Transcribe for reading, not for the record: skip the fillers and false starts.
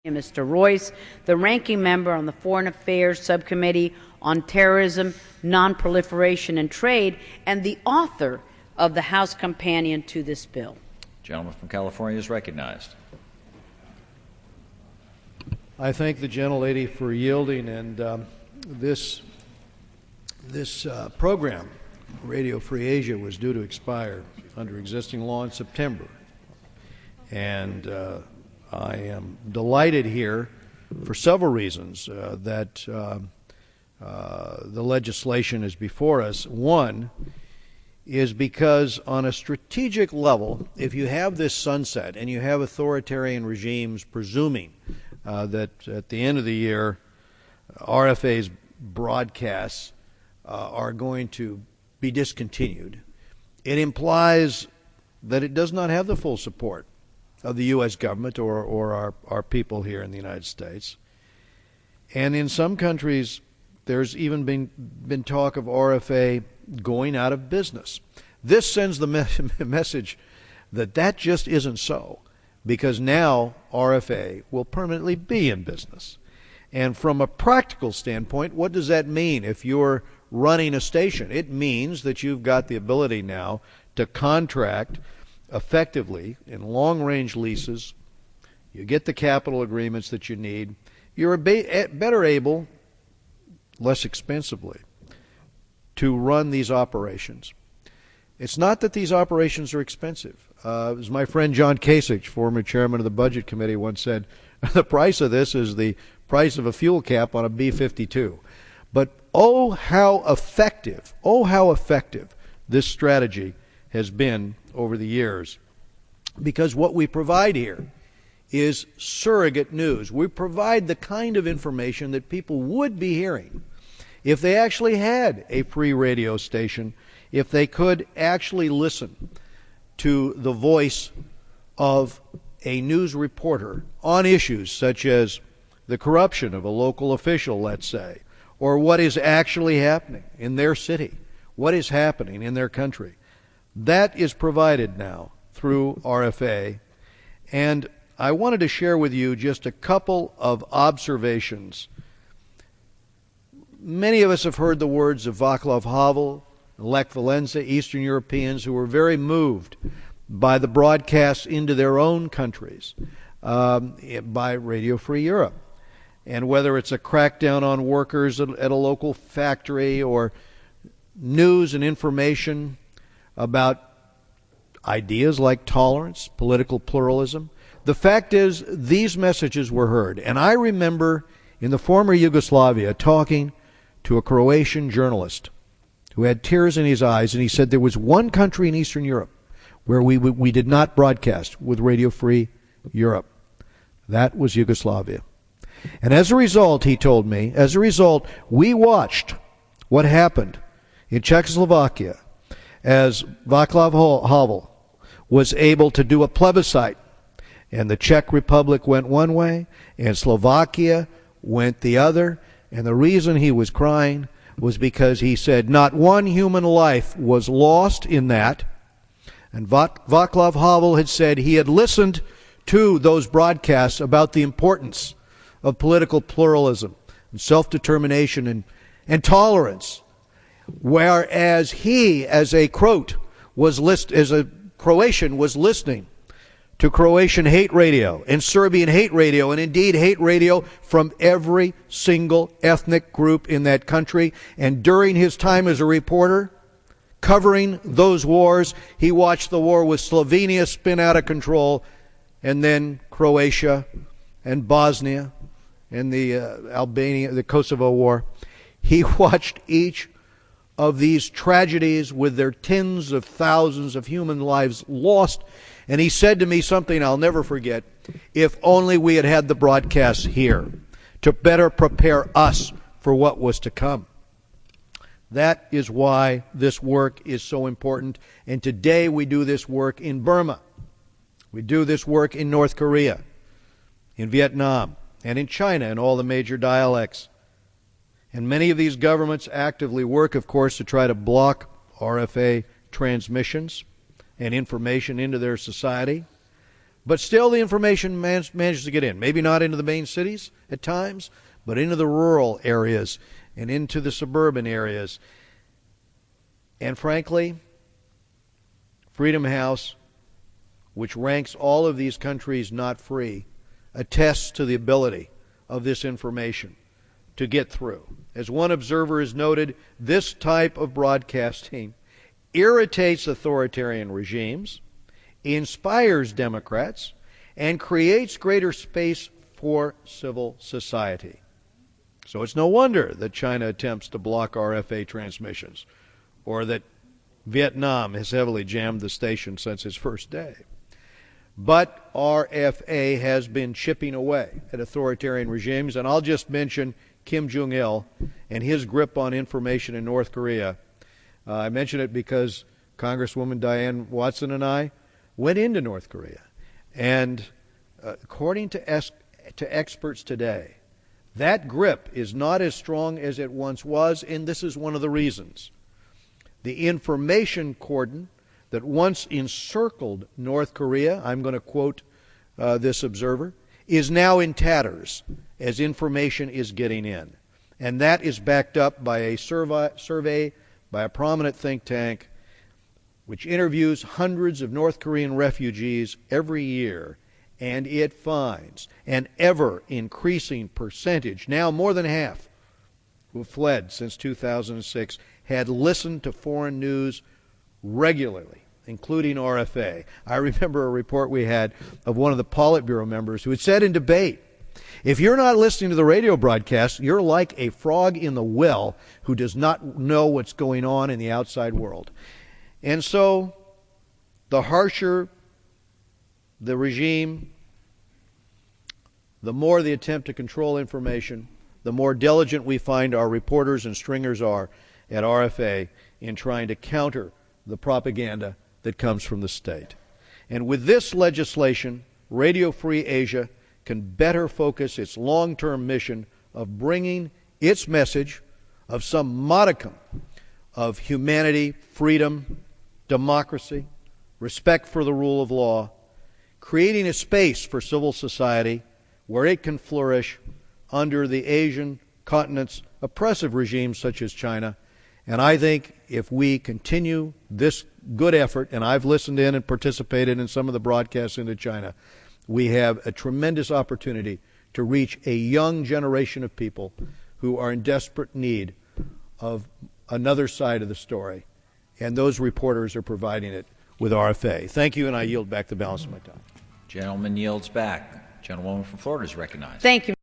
Mr. Royce, the ranking member on the Foreign Affairs Subcommittee on Terrorism, Nonproliferation and Trade, and the author of the House companion to this bill. The gentleman from California is recognized. I thank the gentlelady for yielding, and this program, Radio Free Asia, was due to expire under existing law in September, and I am delighted here for several reasons that the legislation is before us. One is because on a strategic level, if you have this sunset and you have authoritarian regimes presuming that at the end of the year RFA's broadcasts are going to be discontinued, it implies that it does not have the full support of the U.S. government or our people here in the United States. And in some countries, there's even been talk of RFA going out of business. This sends the message that that just isn't so, because now RFA will permanently be in business. And from a practical standpoint, what does that mean if you're running a station? It means that you've got the ability now to contract effectively in long-range leases. You get the capital agreements that you need. You're better able, less expensively, to run these operations. It's not that these operations are expensive. As my friend John Kasich, former chairman of the Budget Committee, once said, the price of this is the price of a fuel cap on a B-52. But oh, how effective this strategy has been over the years, because what we provide here is surrogate news. We provide the kind of information that people would be hearing if they actually had a free radio station, if they could actually listen to the voice of a news reporter on issues such as the corruption of a local official, let's say, or what is actually happening in their city, what is happening in their country. That is provided now through RFA, and I wanted to share with you just a couple of observations. Many of us have heard the words of Václav Havel, Lech Walesa, Eastern Europeans who were very moved by the broadcasts into their own countries by Radio Free Europe. And whether it's a crackdown on workers at a local factory or news and information about ideas like tolerance, political pluralism, the fact is these messages were heard. And I remember in the former Yugoslavia talking to a Croatian journalist who had tears in his eyes, and he said there was one country in Eastern Europe where we did not broadcast with Radio Free Europe. That was Yugoslavia. And as a result, he told me, we watched what happened in Czechoslovakia as Václav Havel was able to do a plebiscite, and the Czech Republic went one way and Slovakia went the other, and the reason he was crying was because he said not one human life was lost in that, and Václav Havel had said he had listened to those broadcasts about the importance of political pluralism and self-determination and tolerance, whereas he, as a Croatian, was listening to Croatian hate radio and Serbian hate radio, and indeed hate radio from every single ethnic group in that country. And during his time as a reporter covering those wars, he watched the war with Slovenia spin out of control, and then Croatia and Bosnia and the the Kosovo war. He watched each of these tragedies with their tens of thousands of human lives lost, and he said to me something I'll never forget: if only we had had the broadcasts here to better prepare us for what was to come. That is why this work is so important, and today we do this work in Burma. We do this work in North Korea, in Vietnam, and in China, in all the major dialects. And many of these governments actively work, of course, to try to block RFA transmissions and information into their society. But still the information manages to get in. Maybe not into the main cities at times, but into the rural areas and into the suburban areas. And frankly, Freedom House, which ranks all of these countries not free, attests to the ability of this information to get through. As one observer has noted, this type of broadcasting irritates authoritarian regimes, inspires Democrats, and creates greater space for civil society. So it's no wonder that China attempts to block RFA transmissions, or that Vietnam has heavily jammed the station since its first day. But RFA has been chipping away at authoritarian regimes, and I'll just mention Kim Jong-il and his grip on information in North Korea. I mention it because Congresswoman Diane Watson and I went into North Korea, and according to experts today, that grip is not as strong as it once was, and this is one of the reasons. The information cordon that once encircled North Korea, I'm going to quote this observer, is now in tatters as information is getting in. And that is backed up by a survey by a prominent think tank which interviews hundreds of North Korean refugees every year, and it finds an ever-increasing percentage, now more than half, who have fled since 2006, had listened to foreign news regularly, including RFA. I remember a report we had of one of the Politburo members who had said in debate, if you're not listening to the radio broadcast, you're like a frog in the well who does not know what's going on in the outside world. And so, the harsher the regime, the more the attempt to control information, the more diligent we find our reporters and stringers are at RFA in trying to counter the propaganda that comes from the state. And with this legislation, Radio Free Asia can better focus its long-term mission of bringing its message of some modicum of humanity, freedom, democracy, respect for the rule of law, creating a space for civil society where it can flourish under the Asian continent's oppressive regimes such as China. And I think if we continue this good effort, and I've listened in and participated in some of the broadcasts into China, we have a tremendous opportunity to reach a young generation of people who are in desperate need of another side of the story. And those reporters are providing it with RFA. Thank you, and I yield back the balance of my time. Gentleman yields back. Gentlewoman from Florida is recognized. Thank you.